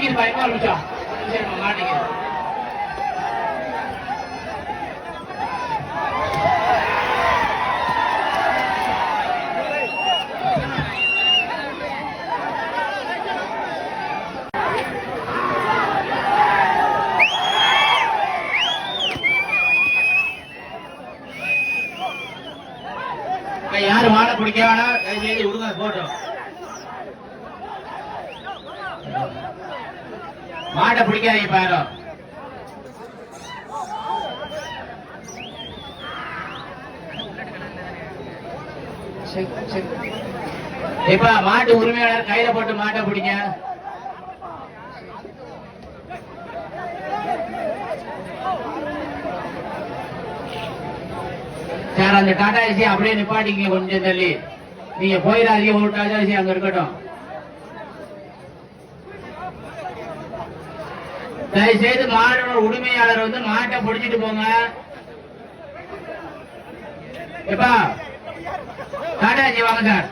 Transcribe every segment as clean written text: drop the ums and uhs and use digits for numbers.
மாட்டிக்கிது பயமா இருந்துச்சா சரிம்மா மாட்டிக்கிது யாரு மாடை பிடிக்கானா செய்தி விடுங்க போட்டோம் மாட்டை பிடிக்காதீங்க பாரு இப்ப மாட்டு உரிமையாளர் கையில போட்டு மாட்டை பிடிங்க சார் அந்த டாடா ஏசி அப்படியே நிப்பாட்டிங்க கொஞ்சம் தள்ளி நீங்க போயிடாதீங்க ஒரு டாடா ஏசி அங்க இருக்கட்டும் தயவுசெய்து மாடோட உரிமையாளர் வந்து மாட்டை பிடிச்சிட்டு போங்க எப்பா டாடாஜி வாங்க சார்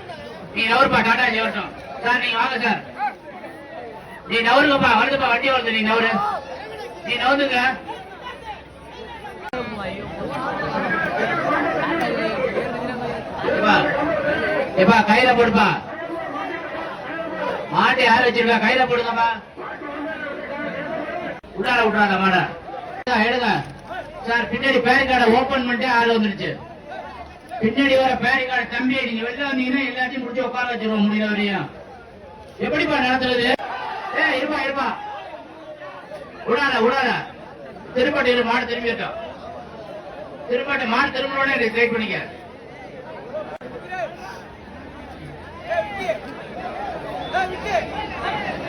நீ நவருப்பா டாடாஜி வரட்டும் சார் நீங்க வாங்க சார் நீ நவருங்கப்பா வருதுப்பா வண்டி வருது நீ நவரு நீ நவருங்க எப்பா கையில போடுப்பா மாட்டை யாரு வச்சிருக்கா கையில போடுங்கப்பா உள்ளார விட்டுறாங்க மாட எடுங்க சார் பின்னாடி பேன் கார்டை ஓபன் பண்ணிட்டு ஆள் வந்துருச்சு பின்னாடி வர பேன் கார்டு தம்பி நீங்க வெளில வந்தீங்கன்னா எல்லாத்தையும் முடிச்சு உட்கார வச்சிருவோம் முடியல வரையும் எப்படிப்பா நடத்துறது இருப்பா இருப்பா விடாத திருப்பாட்டு இரு மாடு திரும்பி இருக்கோம் திருப்பாட்டு மாடு திரும்பினோட ட்ரை பண்ணிக்க Hey,